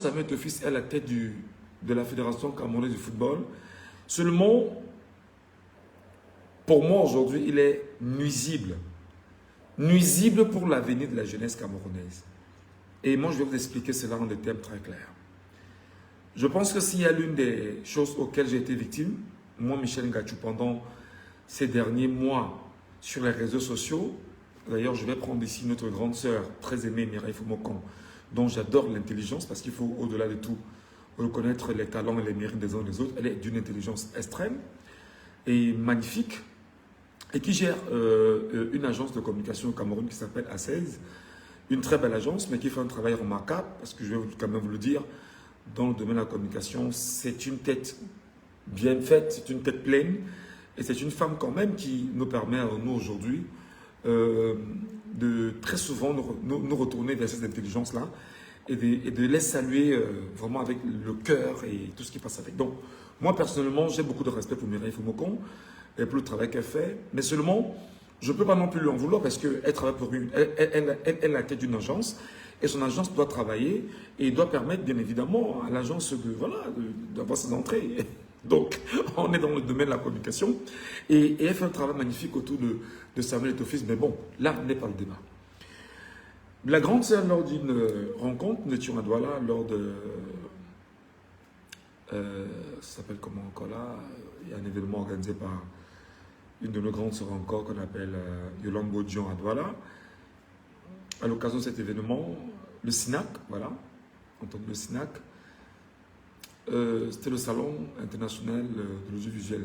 Samuel Tofis est à la tête de la Fédération camerounaise du football. Seulement, pour moi aujourd'hui, il est nuisible. Nuisible pour l'avenir de la jeunesse camerounaise. Et moi, je vais vous expliquer cela en des termes très clairs. Je pense que s'il y a l'une des choses auxquelles j'ai été victime, moi, Michel Ngachou, pendant ces derniers mois sur les réseaux sociaux, d'ailleurs, je vais prendre ici notre grande sœur, très aimée, Mireille Fumokon, dont j'adore l'intelligence, parce qu'il faut, au-delà de tout, reconnaître les talents et les mérites des uns et des autres. Elle est d'une intelligence extrême et magnifique, et qui gère une agence de communication au Cameroun qui s'appelle A16, une très belle agence, mais qui fait un travail remarquable, parce que je vais quand même vous le dire, dans le domaine de la communication, c'est une tête bien faite, c'est une tête pleine, et c'est une femme quand même qui nous permet, à nous aujourd'hui, de très souvent nous retourner vers cette intelligence-là et de les saluer vraiment avec le cœur et tout ce qui passe avec. Donc, moi personnellement, j'ai beaucoup de respect pour Mireille Fumokon et pour le travail qu'elle fait, mais seulement, je ne peux pas non plus lui en vouloir parce qu'elle travaille pour elle est la tête d'une agence et son agence doit travailler et doit permettre bien évidemment à l'agence d'avoir ses entrées. Donc, on est dans le domaine de la communication et elle fait un travail magnifique autour de Samuel Tofis, mais bon, là n'est pas le débat. La grande sœur, lors d'une rencontre, nous étions à Douala, lors de... ça s'appelle comment encore là? Il y a un événement organisé par une de nos grandes sœurs encore qu'on appelle Yolande Bodjian à Douala. À l'occasion de cet événement, le SINAC, voilà, entendu le SINAC, c'était le Salon international de l'audiovisuel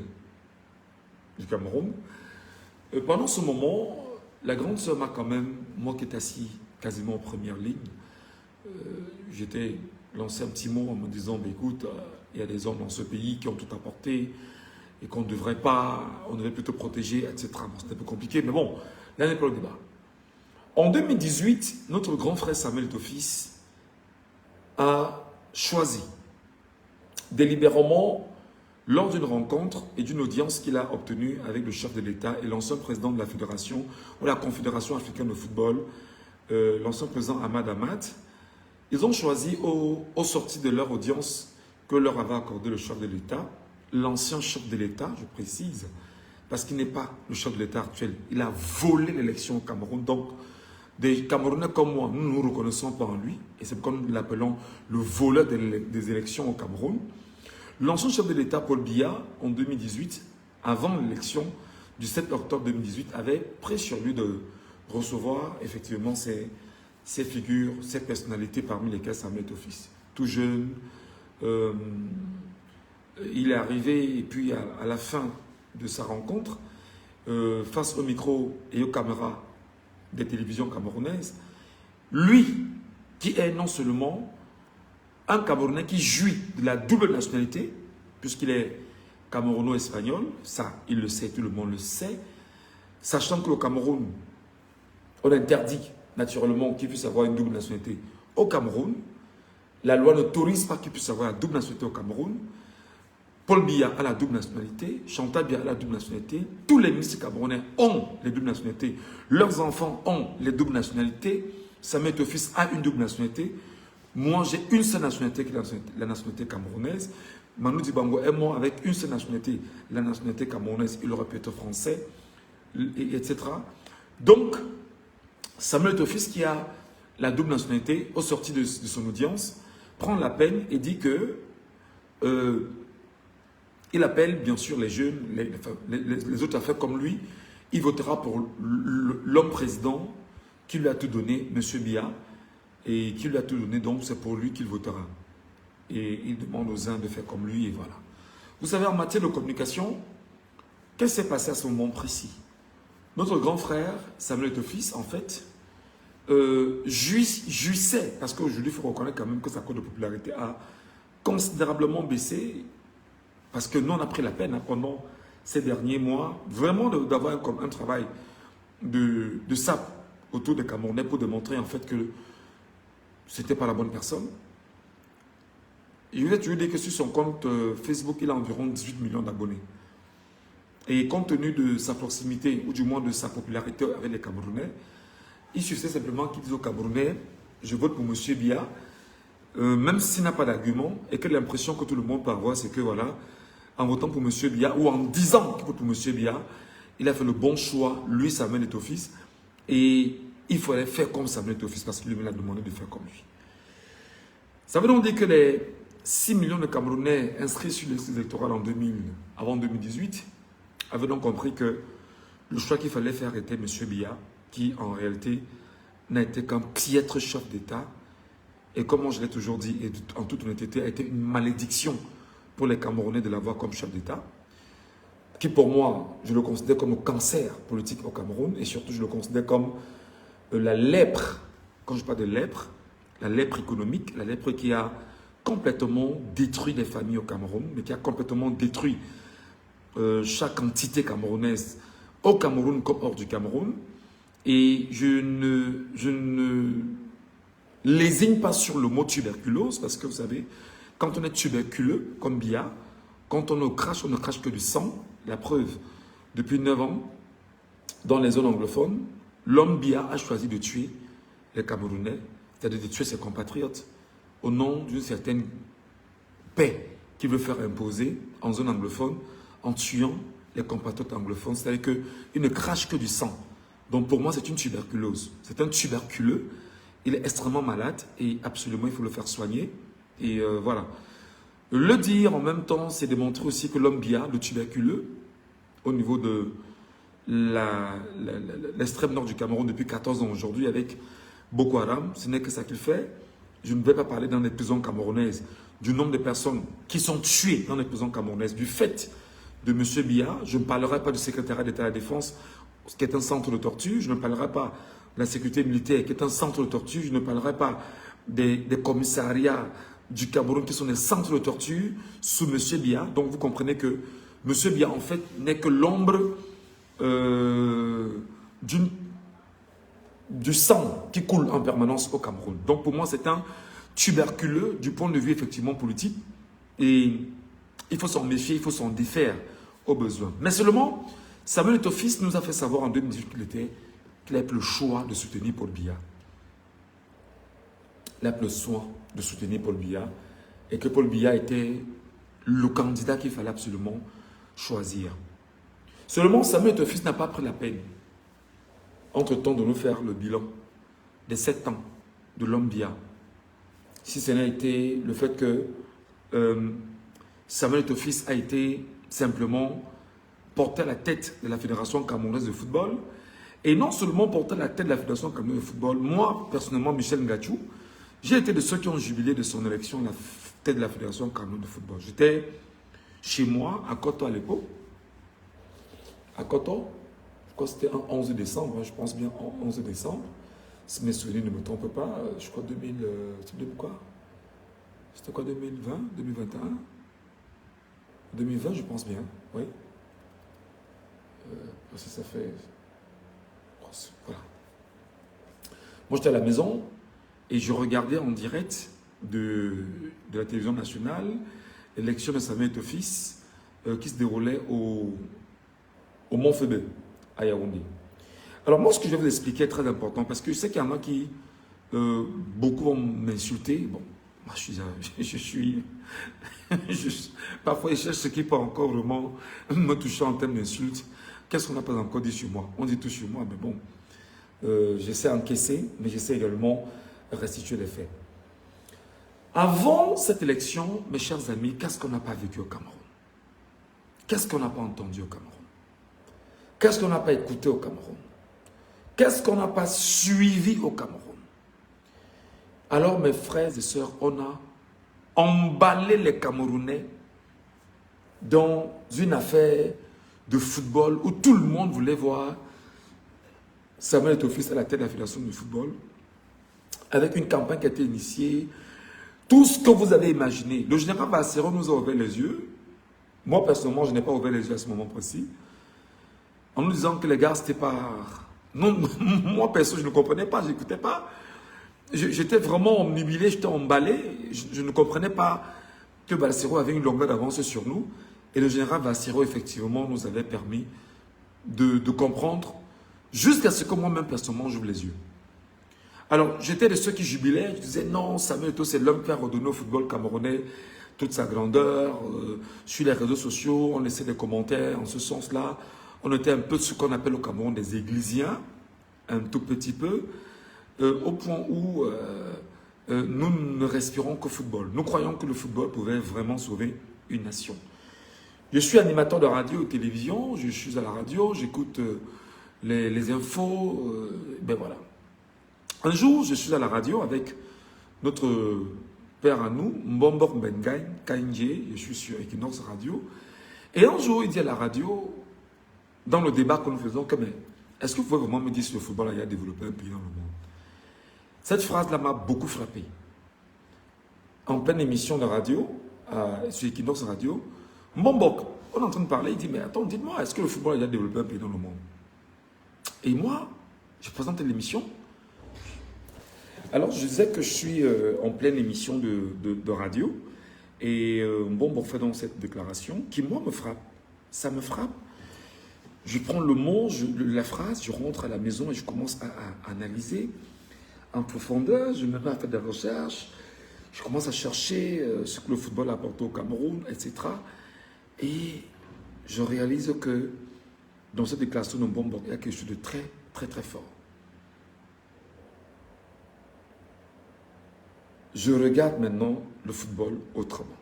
du Cameroun. Pendant ce moment, la grande sœur m'a quand même, moi qui étais assis quasiment en première ligne, j'étais lancé un petit mot en me disant, bah, écoute, il y a des hommes dans ce pays qui ont tout apporté et qu'on ne devrait pas, on devait plutôt protéger, etc. Bon, c'était un peu compliqué, mais bon, là n'est pas le débat. En 2018, notre grand frère Samuel Tofis a choisi délibérément, lors d'une rencontre et d'une audience qu'il a obtenue avec le chef de l'État et l'ancien président de la Fédération ou la Confédération africaine de football, l'ancien président Ahmad Ahmad, ils ont choisi au sorti de leur audience que leur avait accordé le chef de l'État, l'ancien chef de l'État, je précise, parce qu'il n'est pas le chef de l'État actuel. Il a volé l'élection au Cameroun. Donc, des Camerounais comme moi, nous ne nous reconnaissons pas en lui. Et c'est pourquoi nous l'appelons le voleur des élections au Cameroun. L'ancien chef de l'État, Paul Biya, en 2018, avant l'élection du 7 octobre 2018, avait pris sur lui de recevoir effectivement ces figures, ces personnalités parmi lesquelles Samuel Tofis. Tout jeune, il est arrivé et puis à la fin de sa rencontre, face au micro et aux caméras des télévisions camerounaises, lui qui est non seulement un Camerounais qui jouit de la double nationalité, puisqu'il est camerouno-espagnol, ça il le sait, tout le monde le sait, sachant que au Cameroun, on interdit naturellement qu'il puisse avoir une double nationalité au Cameroun, la loi n'autorise pas qu'il puisse avoir la double nationalité au Cameroun. Paul Biya a la double nationalité, Chantal Biya a la double nationalité, tous les ministres camerounais ont les doubles nationalités, leurs enfants ont les doubles nationalités, Samuel Tofis a une double nationalité, moi j'ai une seule nationalité qui est la nationalité camerounaise, Manu Dibango est mort avec une seule nationalité, la nationalité camerounaise, il aurait pu être français, etc. Donc, Samuel Tofis qui a la double nationalité, au sorti de son audience, prend la peine et dit que il appelle bien sûr les jeunes, les autres affaires comme lui. Il votera pour l'homme président qui lui a tout donné, M. Biya, et qui lui a tout donné, donc c'est pour lui qu'il votera. Et il demande aux uns de faire comme lui, et voilà. Vous savez, en matière de communication, qu'est-ce qui s'est passé à ce moment précis? Notre grand frère, Samuel Tofis, en fait, jouissait, parce qu'aujourd'hui, il faut reconnaître quand même que sa cote de popularité a considérablement baissé. Parce que nous, on a pris la peine pendant ces derniers mois, vraiment d'avoir un travail de sape autour des Camerounais pour démontrer en fait que ce n'était pas la bonne personne. Je vais te dire que sur son compte Facebook, il a environ 18 millions d'abonnés. Et compte tenu de sa proximité, ou du moins de sa popularité avec les Camerounais, il suffisait simplement qu'il dise aux Camerounais, je vote pour M. Biya, même s'il n'a pas d'argument, et que l'impression que tout le monde peut avoir, c'est que voilà, en votant pour M. Biya, ou en disant qu'il vote pour M. Biya, il a fait le bon choix, lui, Samuel Eto'o-Fils, et il fallait faire comme Samuel Eto'o-Fils, parce que lui, il a demandé de faire comme lui. Ça veut donc dire que les 6 millions de Camerounais inscrits sur les listes électorales avant 2018 avaient donc compris que le choix qu'il fallait faire était M. Biya, qui en réalité n'a été qu'un piètre chef d'État. Et comme je l'ai toujours dit, et en toute honnêteté, a été une malédiction pour les Camerounais de l'avoir comme chef d'État, qui pour moi, je le considère comme un cancer politique au Cameroun, et surtout je le considère comme la lèpre, quand je parle de lèpre, la lèpre économique, la lèpre qui a complètement détruit les familles au Cameroun, mais qui a complètement détruit chaque entité camerounaise au Cameroun comme hors du Cameroun. Et je ne lésigne pas sur le mot tuberculose, parce que vous savez, quand on est tuberculeux, comme Biya, quand on ne crache que du sang. La preuve, depuis 9 ans, dans les zones anglophones, l'homme Biya a choisi de tuer les Camerounais, c'est-à-dire de tuer ses compatriotes, au nom d'une certaine paix qu'il veut faire imposer en zone anglophone, en tuant les compatriotes anglophones. C'est-à-dire qu'il ne crache que du sang. Donc pour moi, c'est une tuberculose. C'est un tuberculeux. Il est extrêmement malade et absolument, il faut le faire soigner. Et voilà. Le dire en même temps, c'est démontrer aussi que l'homme Biya, le tuberculeux, au niveau de l'extrême nord du Cameroun depuis 14 ans aujourd'hui, avec Boko Haram, ce n'est que ça qu'il fait. Je ne vais pas parler dans les prisons camerounaises du nombre de personnes qui sont tuées dans les prisons camerounaises du fait de M. Biya. Je ne parlerai pas du secrétariat d'État à la Défense, qui est un centre de torture. Je ne parlerai pas de la sécurité militaire, qui est un centre de torture. Je ne parlerai pas des commissariats du Cameroun, qui sont des centres de torture sous M. Biya. Donc vous comprenez que M. Biya, en fait, n'est que l'ombre du sang qui coule en permanence au Cameroun. Donc pour moi, c'est un tuberculeux du point de vue effectivement politique. Et il faut s'en méfier, il faut s'en défaire au besoin. Mais seulement, Samuel Eto'o-Fils nous a fait savoir en 2018 qu'il avait le choix de soutenir Paul Biya. Il a le soin de soutenir Paul Biya et que Paul Biya était le candidat qu'il fallait absolument choisir. Seulement, Samuel Eto'o-Fils n'a pas pris la peine, entre-temps, de nous faire le bilan des 7 ans de l'homme Biya. Si ce n'a été le fait que Samuel Eto'o-Fils a été simplement porté à la tête de la Fédération camerounaise de football, et non seulement porté à la tête de la Fédération camerounaise de football, moi, personnellement, Michel Ngachou, j'ai été de ceux qui ont jubilé de son élection à la tête de la Fédération camerounaise de football. J'étais chez moi, à Koto à l'époque. À Koto, je crois que c'était un 11 décembre, je pense bien 11 décembre. Si mes souvenirs ne me trompent pas, je crois 2000, quoi? C'était quoi, 2020, 2021? 2020, je pense bien, oui. Parce que ça fait... Voilà. Moi, j'étais à la maison et je regardais en direct de la télévision nationale l'élection de Samuel Eto'o-Fils qui se déroulait au Mont-Fébé, à Yaoundé. Alors moi, ce que je vais vous expliquer est très important parce que je sais qu'il y en a qui, beaucoup vont m'insulter. Bon, moi parfois je cherche ce qui peut encore vraiment me toucher en termes d'insultes. Qu'est-ce qu'on n'a pas encore dit sur moi? On dit tout sur moi, mais bon, j'essaie d'encaisser, mais j'essaie également de restituer les faits. Avant cette élection, mes chers amis, qu'est-ce qu'on n'a pas vécu au Cameroun? Qu'est-ce qu'on n'a pas entendu au Cameroun? Qu'est-ce qu'on n'a pas écouté au Cameroun? Qu'est-ce qu'on n'a pas suivi au Cameroun? Alors, mes frères et sœurs, on a emballé les Camerounais dans une affaire de football où tout le monde voulait voir Samuel Eto'o-Fils à la tête de la Fédération de football, avec une campagne qui a été initiée. Tout ce que vous avez imaginé. Le général Bassero nous a ouvert les yeux. Moi, personnellement, je n'ai pas ouvert les yeux à ce moment précis. En nous disant que les gars, c'était pas... Non, moi, perso, je ne comprenais pas, je n'écoutais pas. J'étais vraiment omnibilé, j'étais emballé. Je ne comprenais pas que Bassero avait une longueur d'avance sur nous. Et le général Bassero, effectivement, nous avait permis de comprendre jusqu'à ce que moi-même, personnellement, j'ouvre les yeux. Alors, j'étais de ceux qui jubilaient. Je disais, non, Samuel Eto'o, c'est l'homme qui a redonné au football camerounais toute sa grandeur. Sur les réseaux sociaux, on laissait des commentaires en ce sens-là. On était un peu ce qu'on appelle au Cameroun des églisiens, un tout petit peu, au point où nous ne respirons qu'au football. Nous croyons que le football pouvait vraiment sauver une nation. Je suis animateur de radio et télévision, je suis à la radio, j'écoute les infos, ben voilà. Un jour, je suis à la radio avec notre père à nous, Mbombok Mbengaï, Kaindje, je suis sur Equinox Radio. Et un jour, il dit à la radio, dans le débat que nous faisons, que, est-ce que vous pouvez vraiment me dire si le football a développé un pays dans le monde? Cette phrase-là m'a beaucoup frappé. En pleine émission de radio, sur Equinox Radio, Mbombok, on est en train de parler, il dit, mais attends, dites-moi, est-ce que le football a développé un pays dans le monde? Et moi, je présente l'émission. Alors, je disais que je suis en pleine émission de radio. Et Mbombok fait donc cette déclaration qui, moi, me frappe. Ça me frappe. Je prends le mot, la phrase, je rentre à la maison et je commence à analyser en profondeur. Je me mets à faire des recherches. Je commence à chercher ce que le football a apporté au Cameroun, etc. Et je réalise que dans cette déclaration de Mbombok, il y a quelque chose de très, très, très fort. Je regarde maintenant le football autrement.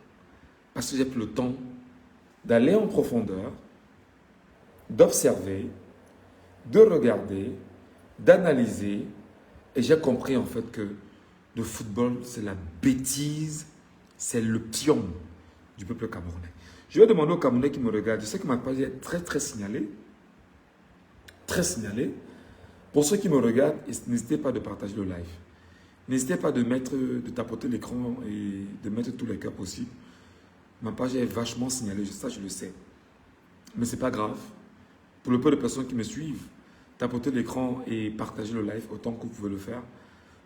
Parce que j'ai pris le temps d'aller en profondeur, d'observer, de regarder, d'analyser. Et j'ai compris en fait que le football, c'est la bêtise, c'est le pion du peuple camerounais. Je vais demander aux Camerounais qui me regardent, je sais que ma page est très très signalée. Très signalée. Pour ceux qui me regardent, n'hésitez pas de partager le live. N'hésitez pas de tapoter l'écran et de mettre tous les cas possibles. Ma page est vachement signalée, ça je le sais. Mais ce n'est pas grave. Pour le peu de personnes qui me suivent, tapotez l'écran et partagez le live autant que vous pouvez le faire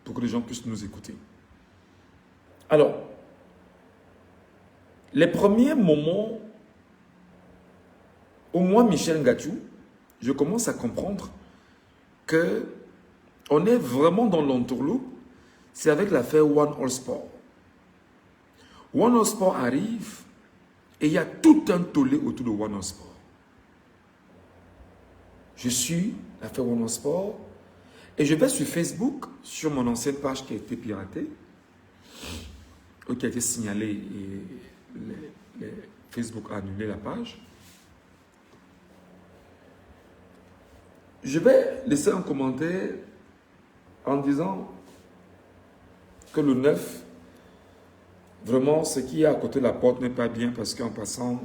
pour que les gens puissent nous écouter. Alors, les premiers moments où moi, Michel Ngachou, je commence à comprendre que on est vraiment dans l'entourloupe. C'est avec l'affaire One All Sport. One All Sport arrive et il y a tout un tollé autour de One All Sport. Je suis l'affaire One All Sport et je vais sur Facebook, sur mon ancienne page qui a été piratée, qui a été signalée et Facebook a annulé la page. Je vais laisser un commentaire en disant que le 9, vraiment, ce qui est à côté de la porte n'est pas bien parce qu'en passant,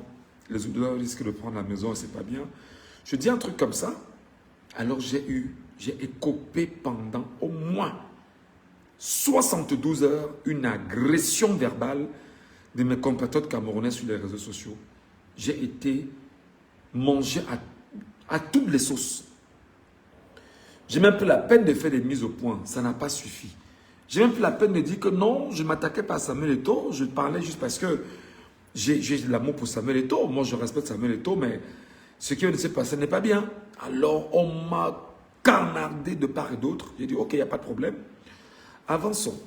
les odeurs risquent de prendre la maison et c'est pas bien. Je dis un truc comme ça, alors j'ai écopé pendant au moins 72 heures une agression verbale de mes compatriotes camerounais sur les réseaux sociaux. J'ai été mangé à toutes les sauces. J'ai même pris la peine de faire des mises au point, ça n'a pas suffi. J'ai même pris la peine de dire que non, je ne m'attaquais pas à Samuel Eto'o, je parlais juste parce que j'ai de l'amour pour Samuel Eto'o. Moi, je respecte Samuel Eto'o, mais ce qui vient de se passer n'est pas bien. Alors, on m'a canardé de part et d'autre. J'ai dit, ok, il n'y a pas de problème. Avançons.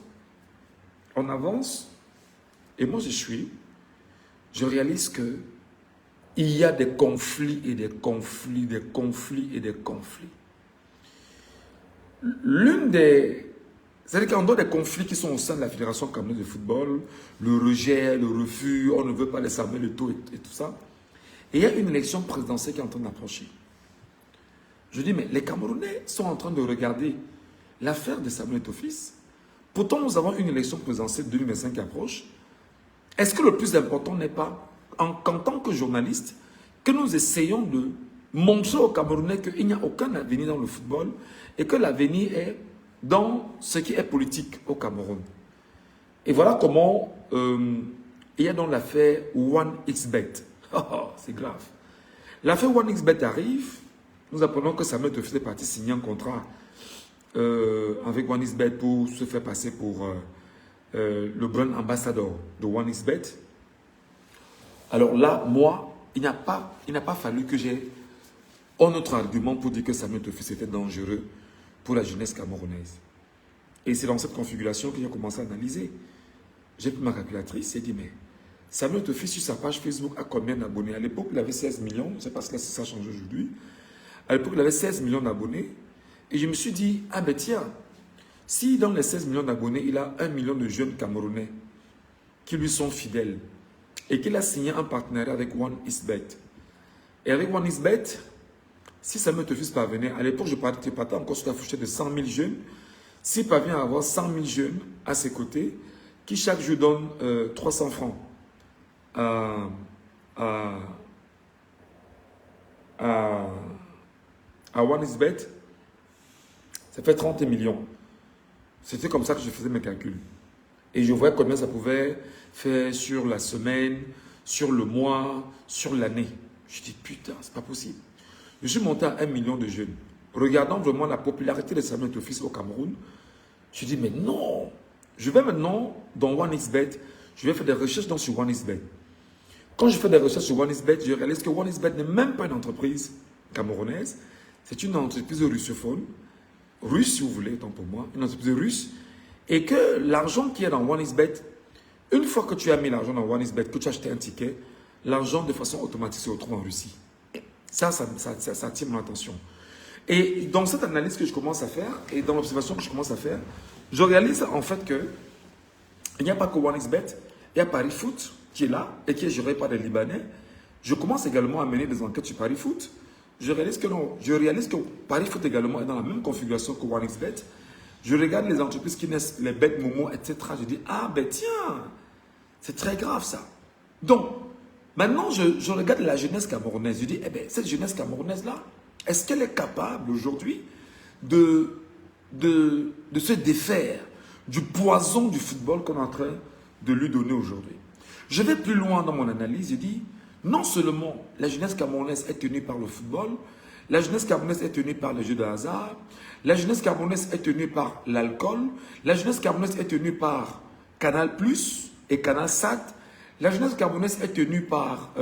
On avance. Et moi, je réalise que il y a des conflits et des conflits, des conflits et des conflits. C'est-à-dire qu'il y a des conflits qui sont au sein de la Fédération camerounaise de football, le rejet, le refus, on ne veut pas les Samuel Eto'o et tout ça. Et il y a une élection présidentielle qui est en train d'approcher. Je dis, mais les Camerounais sont en train de regarder l'affaire de Samuel Eto'o fils. Pourtant, nous avons une élection présidentielle 2025 qui approche. Est-ce que le plus important n'est pas, qu'en tant que journaliste, que nous essayons de montrer aux Camerounais qu'il n'y a aucun avenir dans le football et que l'avenir est dans ce qui est politique au Cameroun. Et voilà comment il y a dans l'affaire OneXBet. C'est grave. L'affaire OneXBet arrive. Nous apprenons que Samuel Eto'o faisait partie signer un contrat avec OneXBet pour se faire passer pour le brand ambassador de OneXBet. Alors là, moi, il n'a pas fallu que j'ai un autre argument pour dire que Samuel Eto'o était dangereux pour la jeunesse camerounaise. Et c'est dans cette configuration que j'ai commencé à analyser. J'ai pris ma calculatrice et dit, mais Samuel Etofi sur sa page Facebook a combien d'abonnés? À l'époque, il avait 16 millions. Je ne sais pas si ça a changé aujourd'hui. À l'époque, il avait 16 millions d'abonnés. Et je me suis dit, ah ben tiens, si dans les 16 millions d'abonnés, il a 1 million de jeunes Camerounais qui lui sont fidèles et qu'il a signé un partenariat avec OneXBet. Et avec OneXBet, si Samuel Etofi parvenait, à l'époque, je partais encore sur la fourchette de 100 000 jeunes. S'il parvient à avoir 100 000 jeunes à ses côtés, qui chaque jour donne 300 francs à OneXBet, ça fait 30 millions. C'était comme ça que je faisais mes calculs. Et je voyais combien ça pouvait faire sur la semaine, sur le mois, sur l'année. Je dis, putain, c'est pas possible. Je suis monté à 1 million de jeunes. Regardant vraiment la popularité de Samuel Etofi au Cameroun, je dis, mais non, je vais maintenant dans OneXBet, je vais faire des recherches sur OneXBet. Quand je fais des recherches sur OneXBet, je réalise que OneXBet n'est même pas une entreprise camerounaise, c'est une entreprise russophone, russe si vous voulez, tant pour moi, une entreprise russe, et que l'argent qui est dans OneXBet, une fois que tu as mis l'argent dans OneXBet, que tu as acheté un ticket, l'argent de façon automatique se retrouve en Russie. Ça attire mon attention. Et dans cette analyse que je commence à faire, et dans l'observation que je commence à faire, je réalise en fait que il n'y a pas que OneXBet, il y a Paris Foot qui est là et qui est géré par des Libanais. Je commence également à mener des enquêtes sur Paris Foot. Je réalise que Paris Foot également est dans la même configuration que OneXBet. Je regarde les entreprises qui naissent, les bêtes Momo, etc. Je dis, ah ben tiens, c'est très grave ça. Donc, maintenant, je regarde la jeunesse camerounaise. Je dis, eh bien, cette jeunesse camerounaise-là, est-ce qu'elle est capable aujourd'hui de se défaire du poison du football qu'on est en train de lui donner aujourd'hui? Je vais plus loin dans mon analyse. Je dis, non seulement la jeunesse camerounaise est tenue par le football, la jeunesse camerounaise est tenue par les jeux de hasard, la jeunesse camerounaise est tenue par l'alcool, la jeunesse camerounaise est tenue par Canal+ et Canal Sat, la jeunesse camerounaise est tenue par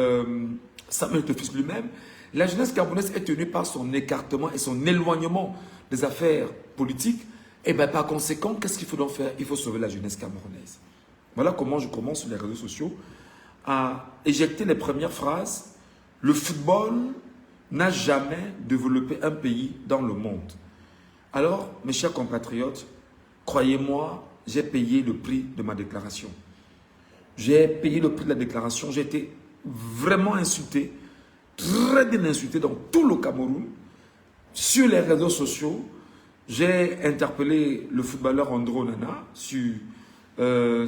Samuel Etofi lui-même, la jeunesse camerounaise est tenue par son écartement et son éloignement des affaires politiques. Et bien par conséquent, qu'est-ce qu'il faut donc faire? Il faut sauver la jeunesse camerounaise. Voilà comment je commence sur les réseaux sociaux à éjecter les premières phrases. Le football n'a jamais développé un pays dans le monde. Alors, mes chers compatriotes, croyez-moi, j'ai payé le prix de ma déclaration. J'ai payé le prix de la déclaration. J'ai été vraiment insulté, très bien insulté dans tout le Cameroun, sur les réseaux sociaux. J'ai interpellé le footballeur André Onana sur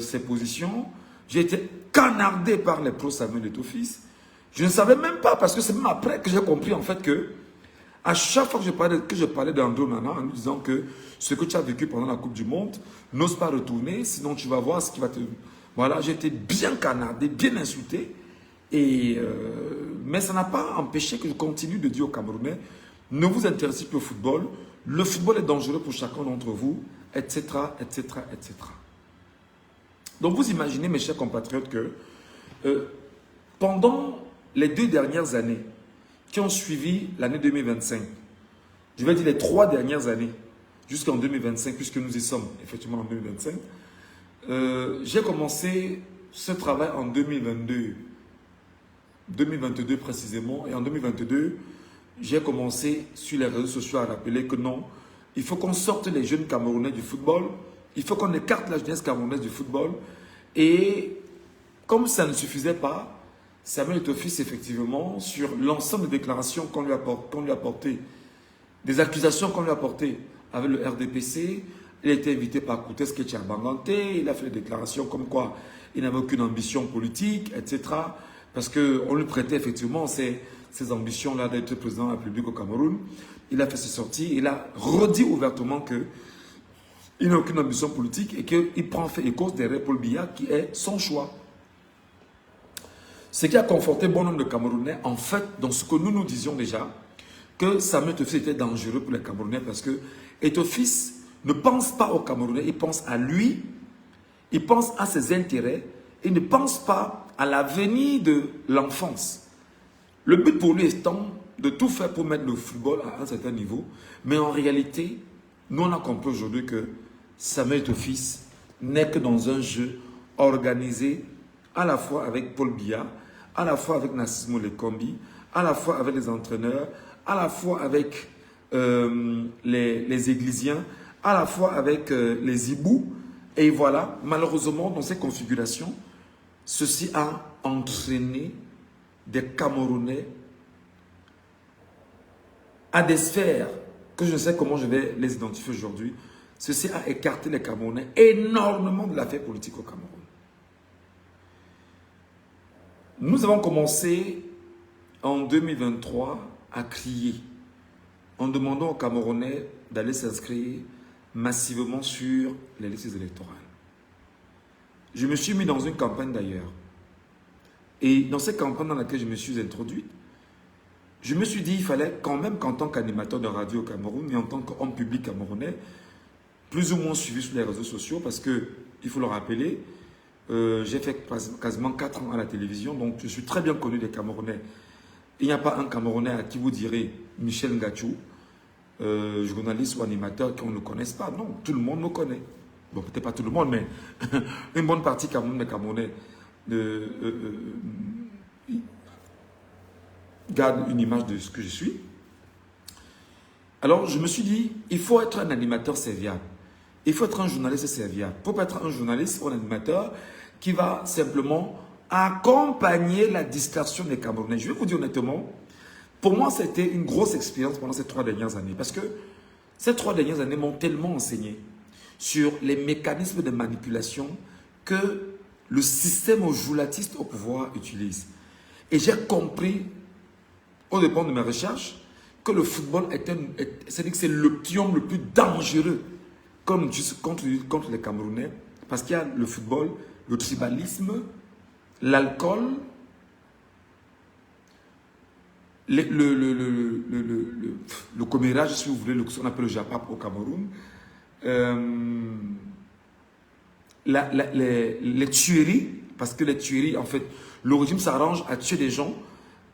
ses positions. J'ai été canardé par les pros Samuel Etofi. Je ne savais même pas, parce que c'est même après que j'ai compris en fait que à chaque fois que je parlais d'André Onana en lui disant que ce que tu as vécu pendant la Coupe du Monde, n'ose pas retourner, sinon tu vas voir ce qui va te... Voilà, j'ai été bien canardé, bien insulté. Mais ça n'a pas empêché que je continue de dire aux Camerounais, ne vous intéressez plus au football, le football est dangereux pour chacun d'entre vous, etc., etc., etc. Donc vous imaginez, mes chers compatriotes, que pendant les 2 dernières années qui ont suivi l'année 2025, je vais dire les 3 dernières années, jusqu'en 2025, puisque nous y sommes effectivement en 2025, j'ai commencé ce travail en 2022 précisément, et en 2022, j'ai commencé sur les réseaux sociaux à rappeler que non, il faut qu'on sorte les jeunes Camerounais du football, il faut qu'on écarte la jeunesse camerounaise du football. Et comme ça ne suffisait pas, Samuel Etofi, effectivement, sur l'ensemble des déclarations qu'on lui a portées, des accusations qu'on lui a portées avec le RDPC, il a été invité par Koutes Ketcharbangante, il a fait des déclarations comme quoi il n'avait aucune ambition politique, etc. Parce qu'on lui prêtait effectivement ces ambitions-là d'être président de la République au Cameroun. Il a fait ses sorties, il a redit ouvertement qu'il n'a aucune ambition politique et qu'il prend fait écho derrière Paul Biya qui est son choix. Ce qui a conforté bon nombre de Camerounais, en fait, dans ce que nous disions déjà, que Samuel Etofi était dangereux pour les Camerounais parce que Etofi ne pense pas aux Camerounais, il pense à lui, il pense à ses intérêts, il ne pense pas à l'avenir de l'enfance. Le but pour lui étant de tout faire pour mettre le football à un certain niveau, mais en réalité, nous on a compris aujourd'hui que Samuel Eto'o-Fils n'est que dans un jeu organisé à la fois avec Paul Biya, à la fois avec Nassimo Lekombi, à la fois avec les entraîneurs, à la fois avec les Églisiens, à la fois avec les Ibous. Et voilà, malheureusement, dans ces configurations, ceci a entraîné des Camerounais à des sphères que je ne sais comment je vais les identifier aujourd'hui. Ceci a écarté les Camerounais énormément de l'affaire politique au Cameroun. Nous avons commencé en 2023 à crier en demandant aux Camerounais d'aller s'inscrire massivement sur les listes électorales. Je me suis mis dans une campagne d'ailleurs. Et dans cette campagne dans laquelle je me suis introduit, je me suis dit qu'il fallait quand même qu'en tant qu'animateur de radio au Cameroun et en tant qu'homme public camerounais, plus ou moins suivi sur les réseaux sociaux, parce que, il faut le rappeler, j'ai fait quasiment 4 ans à la télévision, donc je suis très bien connu des Camerounais. Il n'y a pas un Camerounais à qui vous direz Michel Ngachou, journaliste ou animateur qu'on ne connaisse pas. Non, tout le monde me connaît. Bon, peut-être pas tout le monde, mais une bonne partie quand même des Camerounais garde une image de ce que je suis. Alors, je me suis dit, il faut être un animateur serviable. Il faut être un journaliste serviable. Pour être un journaliste ou un animateur qui va simplement accompagner la distraction des Camerounais. Je vais vous dire honnêtement, pour moi, c'était une grosse expérience pendant ces 3 dernières années. Parce que ces 3 dernières années m'ont tellement enseigné sur les mécanismes de manipulation que le système joulatiste au pouvoir utilise. Et j'ai compris, au dépend de mes recherches, que le football c'est-à-dire que c'est le pion le plus dangereux contre les Camerounais, parce qu'il y a le football, le tribalisme, l'alcool, le commérage, si vous voulez, ce qu'on appelle le japap au Cameroun, les tueries, parce que les tueries, en fait, le régime s'arrange à tuer des gens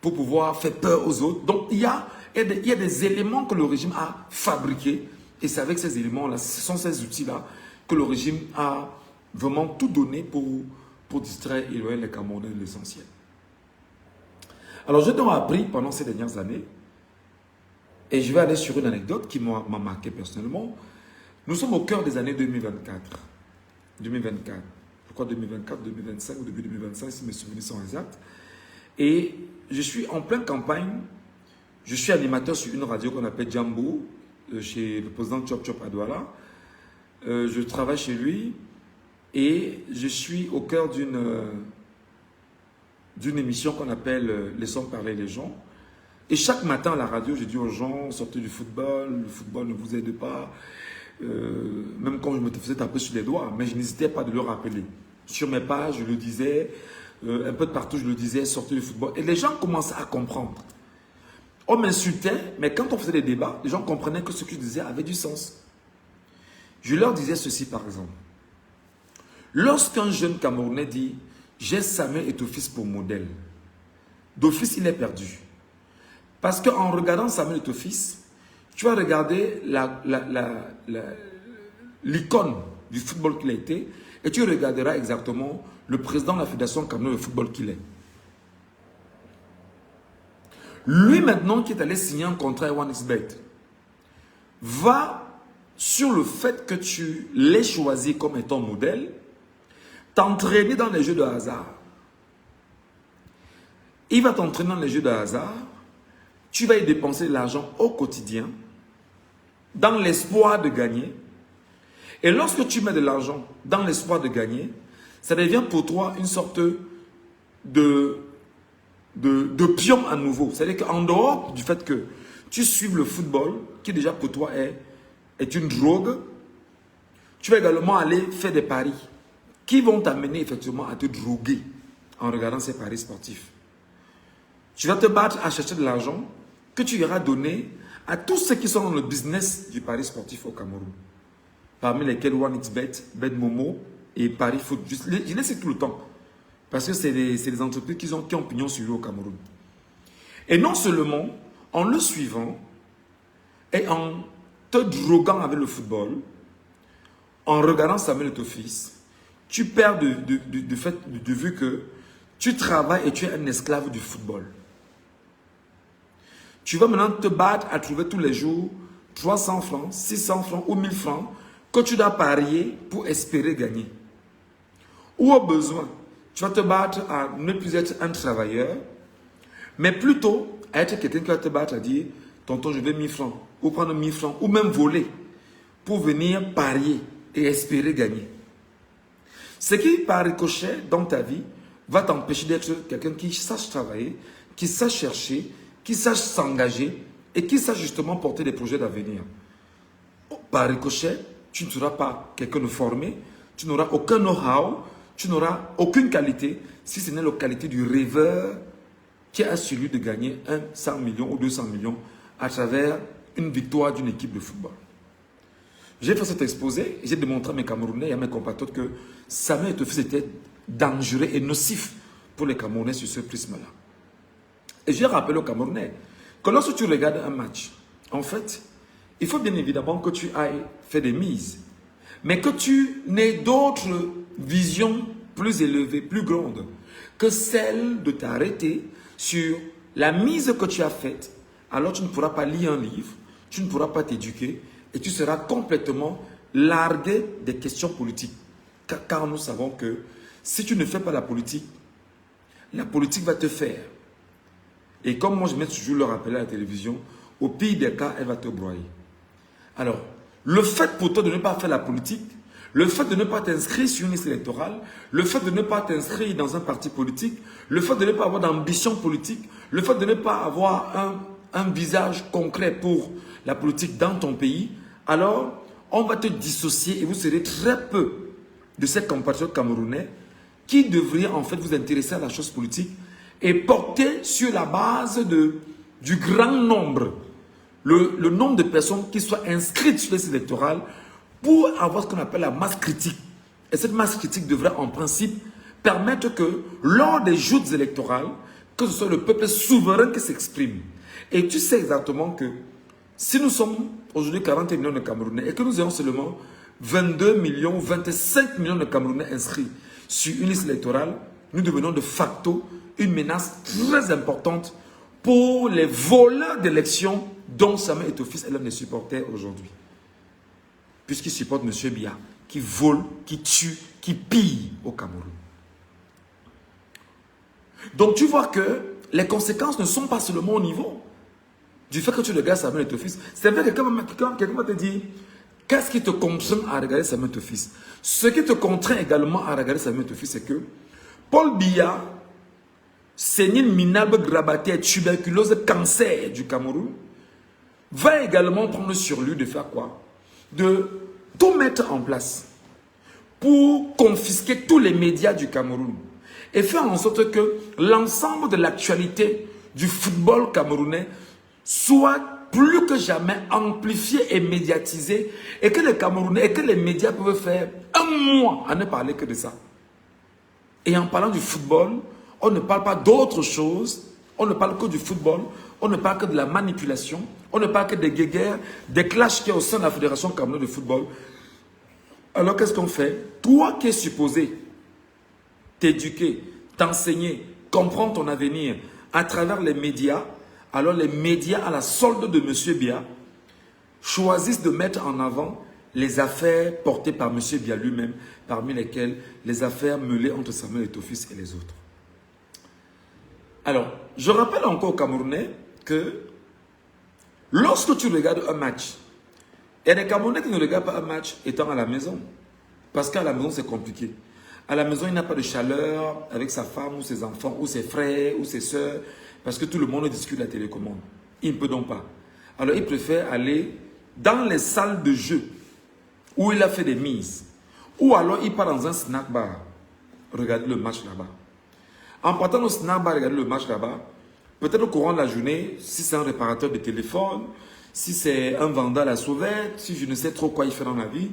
pour pouvoir faire peur aux autres. Donc, il y a des éléments que le régime a fabriqués. Et c'est avec ces éléments-là, ce sont ces outils-là que le régime a vraiment tout donné pour distraire et éloigner les Camerounais de l'essentiel. Alors, je t'ai appris pendant ces dernières années, et je vais aller sur une anecdote qui m'a marqué personnellement. Nous sommes au cœur des années 2024. 2024. Je crois 2024, 2025 ou début 2025, si mes souvenirs sont exacts. Et je suis en pleine campagne. Je suis animateur sur une radio qu'on appelle Jambo, chez le président Chop Chop à Douala. Je travaille chez lui et je suis au cœur d'une émission qu'on appelle Laissons parler les gens. Et chaque matin à la radio, je dis aux gens, sortez du football, le football ne vous aide pas. Même quand je me faisais taper sur les doigts, mais je n'hésitais pas de le rappeler. Sur mes pages, je le disais, un peu de partout, je le disais, sortez du football. Et les gens commençaient à comprendre. On m'insultait, mais quand on faisait des débats, les gens comprenaient que ce que je disais avait du sens. Je leur disais ceci par exemple. Lorsqu'un jeune Camerounais dit « J'ai Samuel Eto'o-Fils pour modèle », d'office il est perdu. Parce qu'en regardant Samuel Eto'o-Fils, tu vas regarder l'icône du football qu'il a été et tu regarderas exactement le président de la Fédération camerounaise de football qu'il est. Lui maintenant qui est allé signer un contrat à OneXBet va sur le fait que tu l'aies choisi comme étant modèle t'entraîner dans les jeux de hasard. Il va t'entraîner dans les jeux de hasard, tu vas y dépenser de l'argent au quotidien dans l'espoir de gagner. Et lorsque tu mets de l'argent dans l'espoir de gagner, ça devient pour toi une sorte de pion à nouveau. C'est-à-dire qu'en dehors du fait que tu suives le football, qui déjà pour toi est une drogue, tu vas également aller faire des paris qui vont t'amener effectivement à te droguer en regardant ces paris sportifs. Tu vas te battre à chercher de l'argent que tu iras donner à tous ceux qui sont dans le business du pari sportif au Cameroun. Parmi lesquels OneXBet, BetMomo et Paris Foot. Je les cite tout le temps. Parce que c'est des entreprises qui ont pignon sur lui au Cameroun. Et non seulement en le suivant et en te droguant avec le football, en regardant Samuel Eto'o-Fils, tu perds de vue que tu travailles et tu es un esclave du football. Tu vas maintenant te battre à trouver tous les jours 300 francs, 600 francs ou 1000 francs que tu dois parier pour espérer gagner. Ou au besoin, tu vas te battre à ne plus être un travailleur, mais plutôt à être quelqu'un qui va te battre à dire « Tonton, je veux 1000 francs » ou prendre 1000 francs ou même voler pour venir parier et espérer gagner. Ce qui, par ricochet, dans ta vie, va t'empêcher d'être quelqu'un qui sache travailler, qui sache chercher, qui sache s'engager et qui sache justement porter des projets d'avenir. Par ricochet, tu ne seras pas quelqu'un de formé, tu n'auras aucun know-how, tu n'auras aucune qualité, si ce n'est la qualité du rêveur qui a celui de gagner 100 millions ou 200 millions à travers une victoire d'une équipe de football. J'ai fait cet exposé et j'ai démontré à mes Camerounais et à mes compatriotes que Samuel Eto'o-Fils était dangereux et nocif pour les Camerounais sur ce prisme-là. Et j'ai rappelé aux Camerounais que lorsque tu regardes un match, en fait, il faut bien évidemment que tu ailles faire des mises, mais que tu n'aies d'autres visions plus élevées, plus grandes, que celle de t'arrêter sur la mise que tu as faite. Alors tu ne pourras pas lire un livre, tu ne pourras pas t'éduquer et tu seras complètement largué des questions politiques. Car nous savons que si tu ne fais pas la politique va te faire. Et comme moi je mets toujours le rappeler à la télévision, au pire des cas, elle va te broyer. Alors, le fait pour toi de ne pas faire la politique, le fait de ne pas t'inscrire sur une liste électorale, le fait de ne pas t'inscrire dans un parti politique, le fait de ne pas avoir d'ambition politique, le fait de ne pas avoir un visage concret pour la politique dans ton pays, alors on va te dissocier et vous serez très peu de ces compatriotes camerounais qui devraient en fait vous intéresser à la chose politique et porter sur la base du grand nombre, le nombre de personnes qui soient inscrites sur les listes électorales pour avoir ce qu'on appelle la masse critique. Et cette masse critique devrait en principe permettre que lors des joutes électorales, que ce soit le peuple souverain qui s'exprime. Et tu sais exactement que si nous sommes aujourd'hui 40 millions de Camerounais et que nous ayons seulement 22 millions, 25 millions de Camerounais inscrits sur une liste électorale, nous devenons de facto une menace très importante pour les voleurs d'élections dont Samuel Eto'o-Fils est l'un des supporters aujourd'hui. Puisqu'il supporte M. Biya, qui vole, qui tue, qui pille au Cameroun. Donc tu vois que les conséquences ne sont pas seulement au niveau du fait que tu regardes Samuel Eto'o-Fils. C'est vrai que quelqu'un va te dire, qu'est-ce qui te contraint à regarder Samuel Eto'o-Fils? Ce qui te contraint également à regarder Samuel Eto'o-Fils, c'est que Paul Biya, sénile minable grabataire, tuberculose, cancer du Cameroun, va également prendre sur lui de faire quoi? De tout mettre en place pour confisquer tous les médias du Cameroun et faire en sorte que l'ensemble de l'actualité du football camerounais soit plus que jamais amplifié et médiatisé et que les Camerounais et que les médias peuvent faire un mois à ne parler que de ça. Et en parlant du football, on ne parle pas d'autre chose, on ne parle que du football, on ne parle que de la manipulation, on ne parle que des guéguerres, des clashs qu'il y a au sein de la Fédération camerounaise de football. Alors qu'est-ce qu'on fait? Toi qui es supposé t'éduquer, t'enseigner, comprendre ton avenir à travers les médias, alors les médias à la solde de M. Biya choisissent de mettre en avant les affaires portées par M. Biya lui-même, parmi lesquelles les affaires mêlées entre Samuel Eto'o-Fils et les autres. Alors, je rappelle encore aux Camerounais que lorsque tu regardes un match, il y a des Camerounais qui ne regardent pas un match étant à la maison. Parce qu'à la maison, c'est compliqué. À la maison, il n'a pas de chaleur avec sa femme ou ses enfants ou ses frères ou ses soeurs parce que tout le monde discute la télécommande. Il ne peut donc pas. Alors, il préfère aller dans les salles de jeu où il a fait des mises. Ou alors, il part dans un snack bar. Regarder le match là-bas. En partant au snack bar, regarder le match là-bas, peut-être au courant de la journée, si c'est un réparateur de téléphone, si c'est un vendeur à la sauvette, si je ne sais trop quoi il fait dans la vie,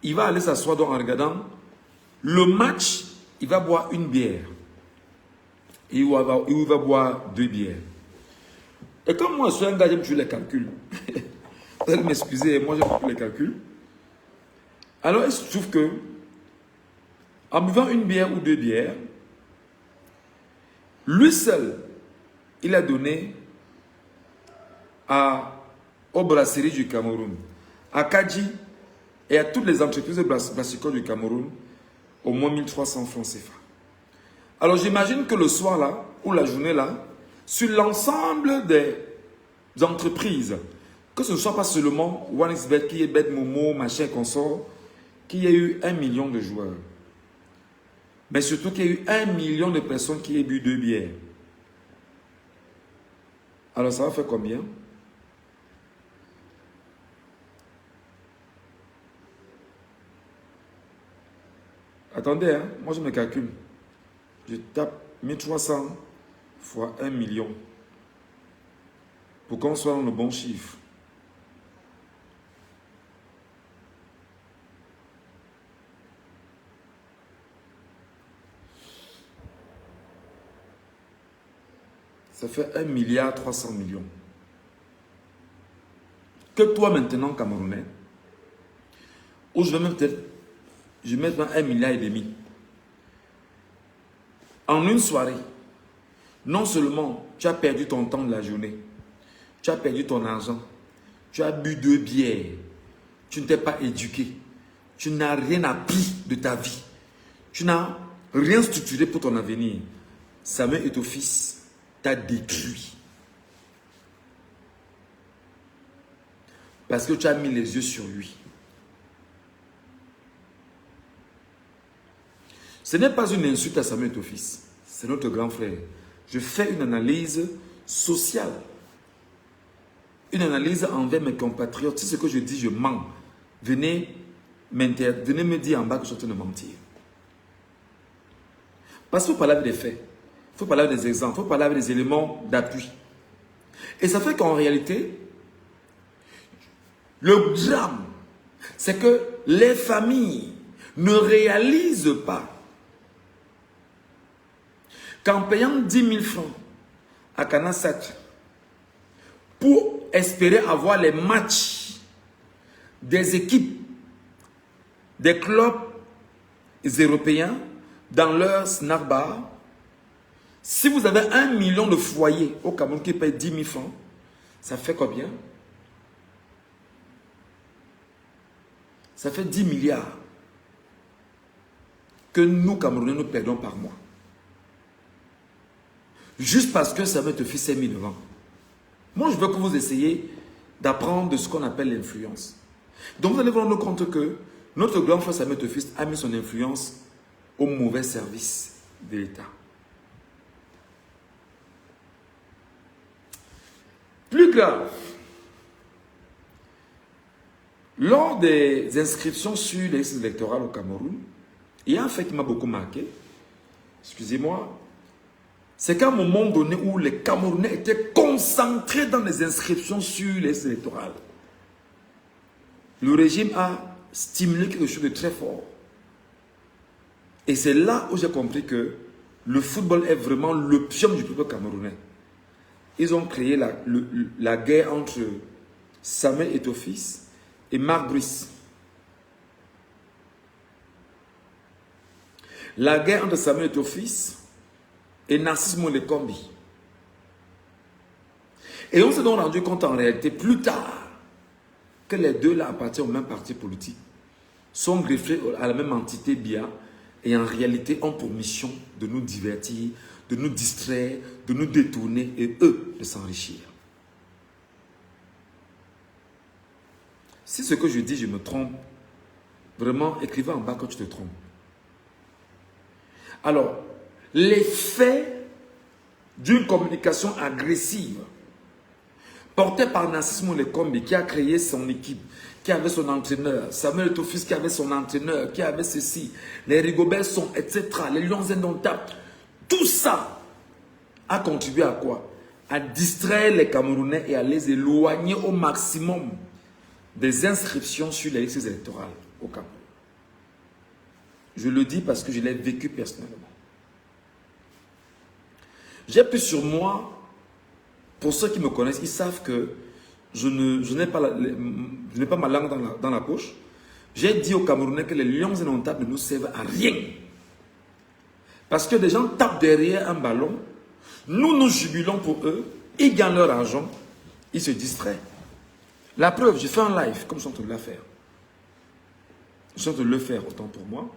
il va aller s'asseoir en regardant le match, il va boire une bière. Et il va boire 2 bières. Et comme moi, je suis un gars, j'aime toujours les calculs. Vous allez m'excuser, moi j'aime beaucoup les calculs. Alors, il se trouve que, en buvant une bière ou deux bières, lui seul, il a donné aux brasseries du Cameroun, à Kadji et à toutes les entreprises de brassicole du Cameroun, au moins 1300 francs CFA. Alors j'imagine que le soir là, ou la journée là, sur l'ensemble des entreprises, que ce ne soit pas seulement OneXBet, qui est Bet Momo, machin consort, qu'il y ait eu 1 million de joueurs. Mais surtout qu'il y ait eu 1 million de personnes qui aient bu 2 bières. Alors ça va faire combien? Attendez, hein, moi je me calcule. Je tape 1300 fois 1 million pour qu'on soit dans le bon chiffre. Ça fait 1 milliard 300 millions. Que toi maintenant, Camerounais, ou je vais même peut-être, je vais mettre 1 milliard et demi. En une soirée, non seulement tu as perdu ton temps de la journée, tu as perdu ton argent, tu as bu 2 bières, tu ne t'es pas éduqué, tu n'as rien appris de ta vie, tu n'as rien structuré pour ton avenir. Samuel Eto'o-Fils t'a détruit. Parce que tu as mis les yeux sur lui. Ce n'est pas une insulte à Samuel Eto'o-Fils. C'est notre grand frère. Je fais une analyse sociale. Une analyse envers mes compatriotes. Si ce que je dis, je mens. Venez me dire en bas que je suis en train de mentir. Parce qu'il faut parler avec des faits. Il faut parler avec des exemples. Il faut parler avec des éléments d'appui. Et ça fait qu'en réalité, le drame, c'est que les familles ne réalisent pas qu'en payant 10 000 francs à Canal 7 pour espérer avoir les matchs des équipes, des clubs européens dans leur snack bar, si vous avez 1 million de foyers au Cameroun qui payent 10 000 francs, ça fait combien? Ça fait 10 milliards que nous, Camerounais, nous perdons par mois. Juste parce que Samuel Eto'o-Fils est mis devant. Moi, je veux que vous essayiez d'apprendre de ce qu'on appelle l'influence. Donc, vous allez vous rendre compte que notre grand frère Samuel Eto'o-Fils a mis son influence au mauvais service de l'État. Plus grave, lors des inscriptions sur les listes électorales au Cameroun, il y a un fait qui m'a beaucoup marqué. Excusez-moi. C'est qu'à un moment donné où les Camerounais étaient concentrés dans les inscriptions sur les listes électorales, le régime a stimulé quelque chose de très fort. Et c'est là où j'ai compris que le football est vraiment l'opium du peuple camerounais. Ils ont créé la guerre entre Samuel Eto'o-Fils et Marc Brice. La guerre entre Samuel Eto'o-Fils et Narcisse Molekombi. Et on s'est donc rendu compte en réalité plus tard que les deux là appartiennent au même parti politique, sont greffés à la même entité BIA et en réalité ont pour mission de nous divertir, de nous distraire, de nous détourner et eux de s'enrichir. Si ce que je dis, je me trompe, vraiment écrivez en bas quand tu te trompes. Alors, l'effet d'une communication agressive portée par Narcisse Molekombi qui a créé son équipe, qui avait son entraîneur, Samuel Eto'o-Fils qui avait son entraîneur, qui avait ceci, les Rigobert sont, etc., les Lions indomptables, tout ça a contribué à quoi? À distraire les Camerounais et à les éloigner au maximum des inscriptions sur les listes électorales au Cameroun. Je le dis parce que je l'ai vécu personnellement. J'ai pris sur moi, pour ceux qui me connaissent, ils savent que je n'ai pas ma langue dans la poche. J'ai dit aux Camerounais que les lions indomptables ne nous servent à rien. Parce que des gens tapent derrière un ballon, nous jubilons pour eux, ils gagnent leur argent, ils se distraient. La preuve, j'ai fait un live, comme je suis en train de la faire. Je suis en train de le faire, autant pour moi.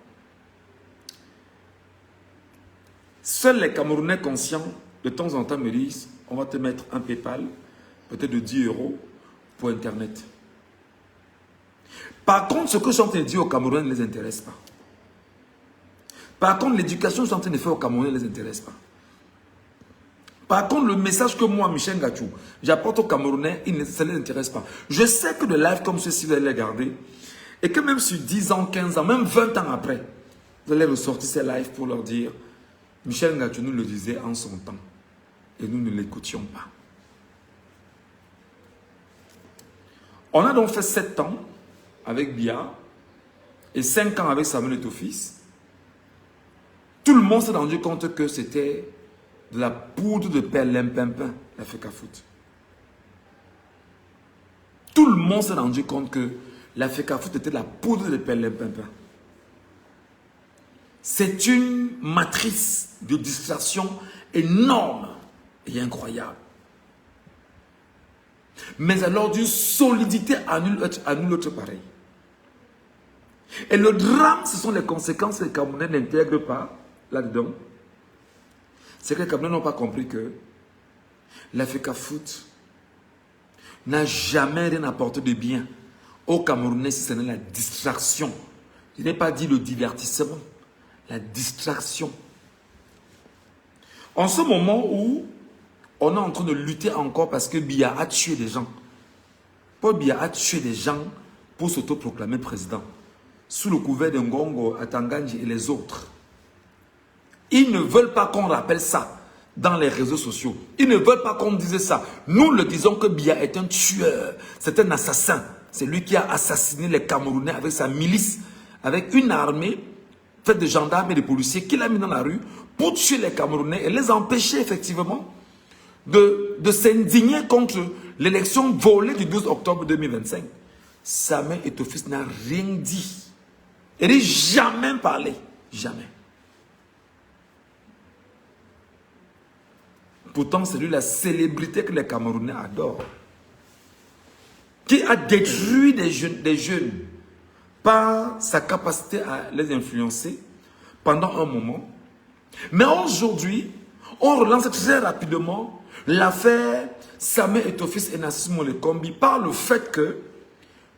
Seuls les Camerounais conscients, de temps en temps, me disent, on va te mettre un PayPal, peut-être de 10 € pour Internet. Par contre, ce que je suis en train de dire aux Camerounais ne les intéresse pas. Par contre, l'éducation que je suis en train de faire aux Camerounais ne les intéresse pas. Par contre, le message que moi, Michel Ngachou, j'apporte aux Camerounais, ça ne les intéresse pas. Je sais que des lives comme ceci, vous allez les garder. Et que même sur 10 ans, 15 ans, même 20 ans après, vous allez ressortir ces lives pour leur dire, Michel Ngachou nous le disait en son temps. Et nous ne l'écoutions pas. On a donc fait 7 ans avec Bia et 5 ans avec Samuel Eto'o-Fils. Tout le monde s'est rendu compte que c'était de la poudre de perlimpinpin, la FECAFOOT. Tout le monde s'est rendu compte que la FECAFOOT était de la poudre de perlimpinpin. C'est une matrice de distraction énorme et incroyable. Mais alors d'une solidité à nul autre pareil. Et le drame, ce sont les conséquences que les Camerounais n'intègrent pas là-dedans. C'est que les Camerounais n'ont pas compris que la FECAFOOT n'a jamais rien apporté de bien aux Camerounais si ce n'est la distraction. Je n'ai pas dit le divertissement, la distraction. En ce moment où on est en train de lutter encore parce que Biya a tué des gens. Paul Biya a tué des gens pour s'autoproclamer président. Sous le couvert de Ngongo, Atanganji et les autres. Ils ne veulent pas qu'on rappelle ça dans les réseaux sociaux. Ils ne veulent pas qu'on dise ça. Nous le disons que Biya est un tueur. C'est un assassin. C'est lui qui a assassiné les Camerounais avec sa milice, avec une armée faite de gendarmes et de policiers qu'il a mis dans la rue pour tuer les Camerounais et les empêcher effectivement de s'indigner contre l'élection volée du 12 octobre 2025. Samuel Eto'o-Fils n'a rien dit. Il n'a jamais parlé. Jamais. Pourtant, c'est lui la célébrité que les Camerounais adorent. Qui a détruit des jeunes par sa capacité à les influencer pendant un moment. Mais aujourd'hui, on relance très rapidement l'affaire Samuel Eto'o-Fils et Nassimo Lekombi par le fait que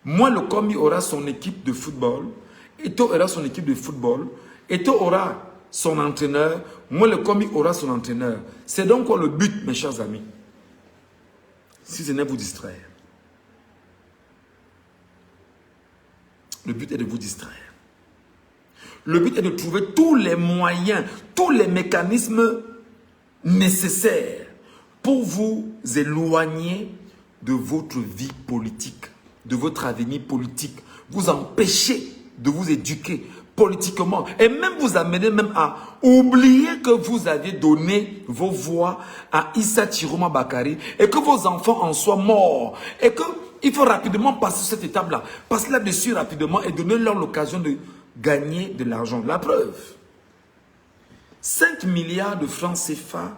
moi, Lekombi aura son équipe de football, Eto'o aura son équipe de football, Eto'o aura son entraîneur, moi, Lekombi aura son entraîneur. C'est donc quoi le but, mes chers amis? Si ce n'est vous distraire. Le but est de vous distraire. Le but est de trouver tous les moyens, tous les mécanismes nécessaires pour vous éloigner de votre vie politique, de votre avenir politique, vous empêcher de vous éduquer politiquement et même vous amener même à oublier que vous avez donné vos voix à Issa Chiroma Bakari et que vos enfants en soient morts et qu'il faut rapidement passer cette étape-là, passer là-dessus rapidement et donner leur l'occasion de gagner de l'argent. La preuve, 5 milliards de francs CFA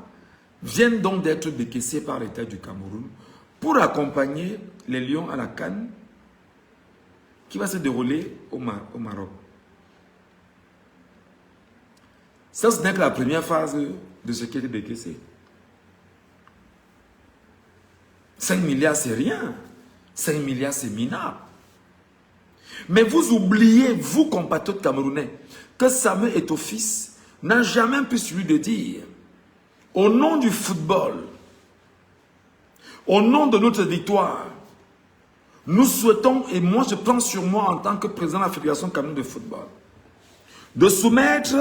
viennent donc d'être décaissés par l'État du Cameroun pour accompagner les Lions à la CAN qui va se dérouler au Maroc. Ça, ce n'est que la première phase de ce qui est décaissé. 5 milliards, c'est rien. 5 milliards, c'est minable. Mais vous oubliez, vous, compatriotes camerounais, que Samuel Eto'o-Fils n'a jamais pu celui de dire, au nom du football, au nom de notre victoire, nous souhaitons, et moi je prends sur moi en tant que président de la Fédération camerounaise de football, de soumettre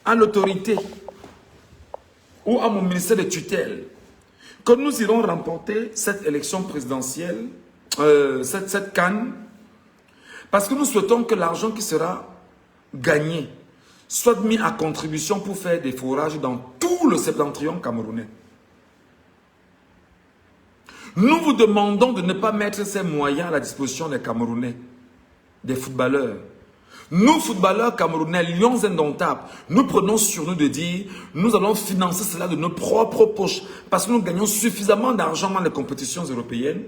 à l'autorité ou à mon ministère de tutelle que nous irons remporter cette élection présidentielle, cette CAN, parce que nous souhaitons que l'argent qui sera gagné soit mis à contribution pour faire des forages dans tout le septentrion camerounais. Nous vous demandons de ne pas mettre ces moyens à la disposition des Camerounais. des footballeurs. Nous, footballeurs camerounais, lions indomptables, nous prenons sur nous de dire, nous allons financer cela de nos propres poches, parce que nous gagnons suffisamment d'argent dans les compétitions européennes.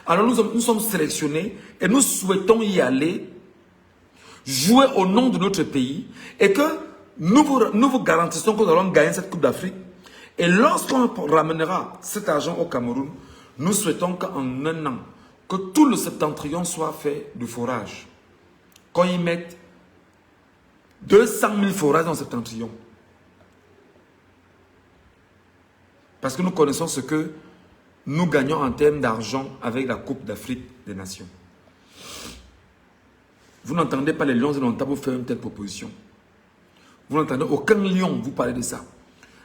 Alors nous sommes sélectionnés et nous souhaitons y aller, jouer au nom de notre pays, et que nous vous garantissons que nous allons gagner cette Coupe d'Afrique. Et lorsqu'on ramènera cet argent au Cameroun, nous souhaitons qu'en un an, que tout le septentrion soit fait de forage. Qu'on y mette 200 000 forages dans le septentrion. Parce que nous connaissons ce que nous gagnons en termes d'argent avec la Coupe d'Afrique des Nations. Vous n'entendez pas les lions indomptables vous faire une telle proposition. Vous n'entendez aucun lion vous parler de ça.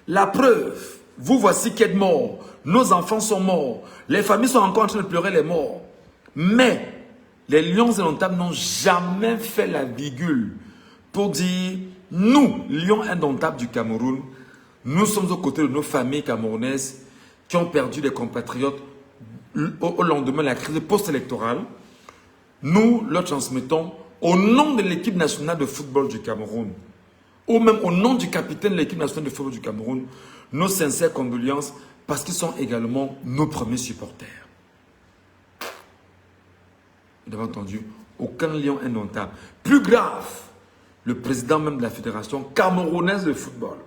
La preuve, vous voici qui êtes morts. Nos enfants sont morts. Les familles sont encore en train de pleurer les morts. Mais les lions indomptables n'ont jamais fait la virgule pour dire, nous, lions indomptables du Cameroun, nous sommes aux côtés de nos familles camerounaises qui ont perdu des compatriotes au lendemain de la crise post-électorale. Nous leur transmettons, au nom de l'équipe nationale de football du Cameroun, ou même au nom du capitaine de l'équipe nationale de football du Cameroun, nos sincères condoléances parce qu'ils sont également nos premiers supporters. Vous avez entendu, aucun lion indomptable. Plus grave, le président même de la Fédération camerounaise de football.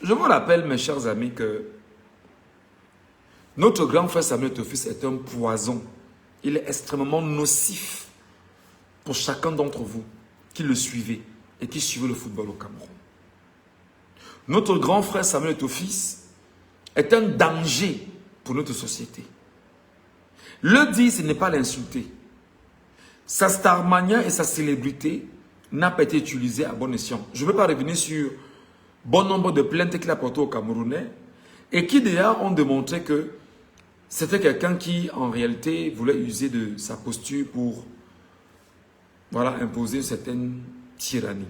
Je vous rappelle, mes chers amis, que notre grand frère Samuel Eto'o-Fils est un poison. Il est extrêmement nocif pour chacun d'entre vous qui le suivez et qui suivez le football au Cameroun. Notre grand frère Samuel Eto'o-Fils est un danger pour notre société. Le dire, ce n'est pas l'insulter. Sa starmania et sa célébrité n'a pas été utilisée à bon escient. Je ne veux pas revenir sur bon nombre de plaintes qu'il a portées aux Camerounais et qui d'ailleurs ont démontré que c'était quelqu'un qui, en réalité, voulait user de sa posture pour imposer une certaine tyrannie.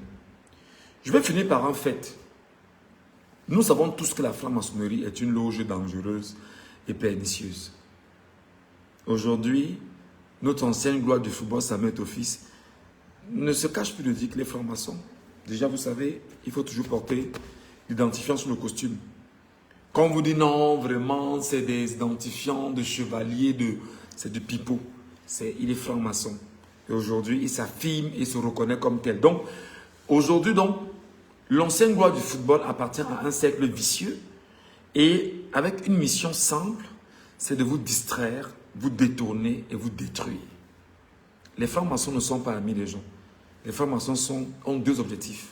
Je vais finir par un fait. Nous savons tous que la franc-maçonnerie est une loge dangereuse et pernicieuse. Aujourd'hui, notre ancienne gloire du football, Samuel Eto'o-Fils, ne se cache plus de dire qu'il est franc-maçon. Déjà, vous savez, il faut toujours porter l'identifiant sur le costume. Quand on vous dit non, vraiment, c'est des identifiants de chevaliers, c'est du pipeau. Il est franc-maçon. Et aujourd'hui, il s'affirme et se reconnaît comme tel. Donc, aujourd'hui, l'ancienne gloire du football appartient à un cercle vicieux et avec une mission simple, c'est de vous distraire, vous détourner et vous détruire. Les francs-maçons ne sont pas amis des gens. Les francs-maçons ont deux objectifs.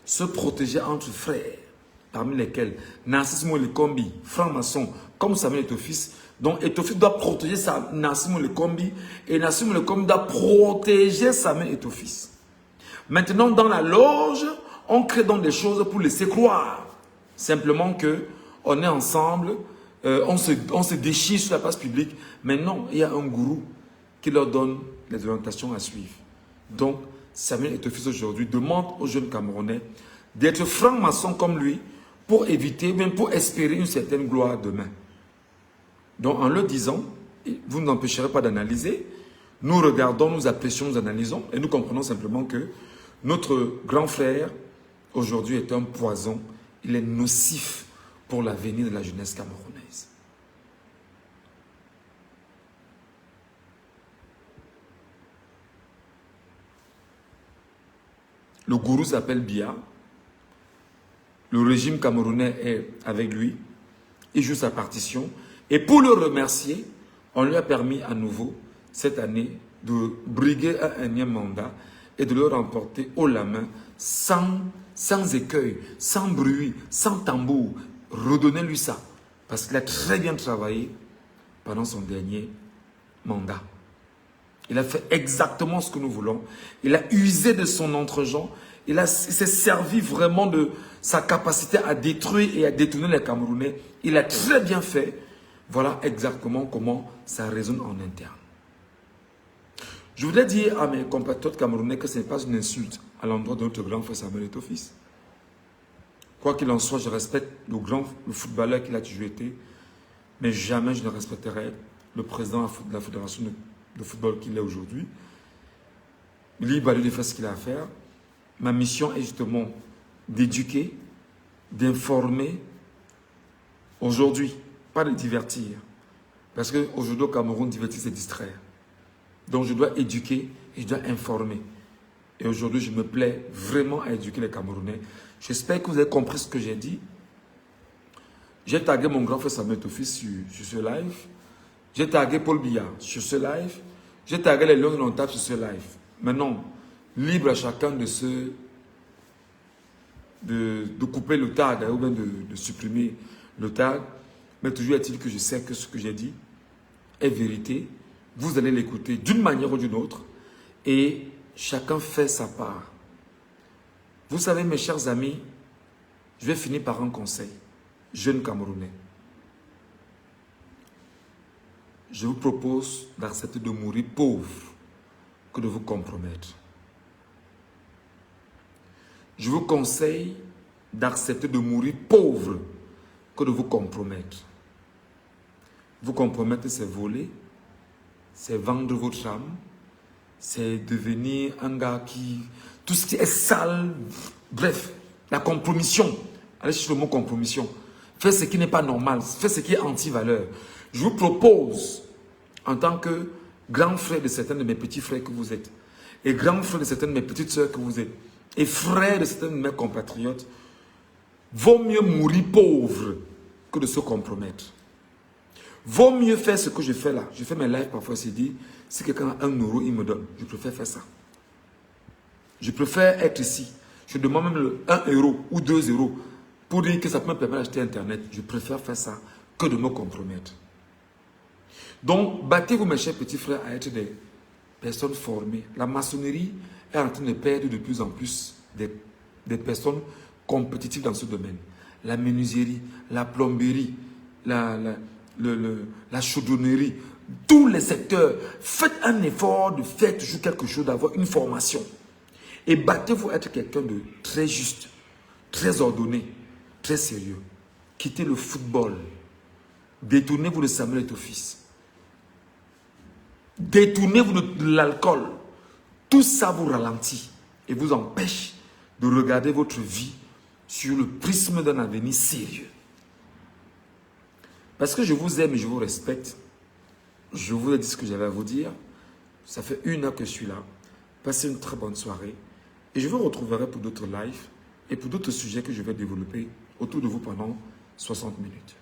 Se protéger entre frères, parmi lesquels Narcisse Molekombi, franc-maçon, comme Samuel Eto'o-Fils, donc Eto'o-Fils doit protéger Narcisse Molekombi et Narcisse Molekombi doit protéger Samuel Eto'o-Fils. Maintenant, dans la loge, on crée donc des choses pour laisser croire simplement qu'on est ensemble, on se déchire sur la place publique, mais non, il y a un gourou qui leur donne les orientations à suivre. Donc, Samuel Eto'o-Fils aujourd'hui demande aux jeunes Camerounais d'être francs-maçons comme lui pour éviter, même pour espérer une certaine gloire demain. Donc, en le disant, vous n'empêcherez pas d'analyser. Nous regardons, nous apprécions, nous analysons et nous comprenons simplement que notre grand frère aujourd'hui est un poison. Il est nocif pour l'avenir de la jeunesse camerounaise. Le gourou s'appelle Biya. Le régime camerounais est avec lui. Il joue sa partition. Et pour le remercier, on lui a permis à nouveau, cette année, de briguer un énième mandat et de le remporter haut la main, sans écueil, sans bruit, sans tambour. Redonnez-lui ça. Parce qu'il a très bien travaillé pendant son dernier mandat. Il a fait exactement ce que nous voulons. Il a usé de son entre-gens. Il s'est servi vraiment de sa capacité à détruire et à détourner les Camerounais. Il a très bien fait. Voilà exactement comment ça résonne en interne. Je voudrais dire à mes compatriotes camerounais que ce n'est pas une insulte à l'endroit de notre grand frère Samuel Eto'o-Fils. Quoi qu'il en soit, je respecte le footballeur qu'il a toujours été. Mais jamais je ne respecterai le président de la fédération de football qu'il est aujourd'hui. Libre à lui de faire ce qu'il a à faire. Ma mission est justement d'éduquer, d'informer aujourd'hui, pas de divertir. Parce qu'aujourd'hui au Cameroun, divertir c'est distraire. Donc je dois éduquer et je dois informer. Et aujourd'hui, je me plais vraiment à éduquer les Camerounais. J'espère que vous avez compris ce que j'ai dit. J'ai tagué mon grand frère Samuel Tofi sur ce live. J'ai tagué Paul Biya sur ce live. J'ai tagué les Lions de l'Ontario sur ce live. Maintenant, libre à chacun de couper le tag ou bien de supprimer le tag. Mais toujours est-il que je sais que ce que j'ai dit est vérité. Vous allez l'écouter d'une manière ou d'une autre. Et chacun fait sa part. Vous savez, mes chers amis, je vais finir par un conseil. Jeunes Camerounais, je vous propose d'accepter de mourir pauvre que de vous compromettre. Je vous conseille d'accepter de mourir pauvre que de vous compromettre. Vous compromettre, c'est voler, c'est vendre votre âme, c'est devenir un gars qui... Tout ce qui est sale, bref, la compromission. Allez chercher le mot compromission. Faites ce qui n'est pas normal, faites ce qui est anti-valeur. Je vous propose, en tant que grand frère de certains de mes petits frères que vous êtes, et grand frère de certaines de mes petites sœurs que vous êtes, et frère de certains de mes compatriotes, vaut mieux mourir pauvre que de se compromettre. Vaut mieux faire ce que je fais là. Je fais mes lives parfois, c'est dit, si quelqu'un a 1 euro, il me donne. Je préfère faire ça. Je préfère être ici. Je demande même le 1 euro ou 2 euros pour dire que ça peut me permettre d'acheter Internet. Je préfère faire ça que de me compromettre. Donc, battez-vous, mes chers petits frères, à être des personnes formées. La maçonnerie est en train de perdre de plus en plus des personnes compétitives dans ce domaine. La menuiserie, la plomberie, la chaudronnerie, tous les secteurs. Faites un effort de faire toujours quelque chose, d'avoir une formation. Et battez-vous à être quelqu'un de très juste, très ordonné, très sérieux. Quittez le football. Détournez-vous de Samuel Eto'o-Fils. Détournez-vous de l'alcool. Tout ça vous ralentit et vous empêche de regarder votre vie sur le prisme d'un avenir sérieux. Parce que je vous aime et je vous respecte, je vous ai dit ce que j'avais à vous dire. Ça fait 1 heure que je suis là. Passez une très bonne soirée. Et je vous retrouverai pour d'autres lives et pour d'autres sujets que je vais développer autour de vous pendant 60 minutes.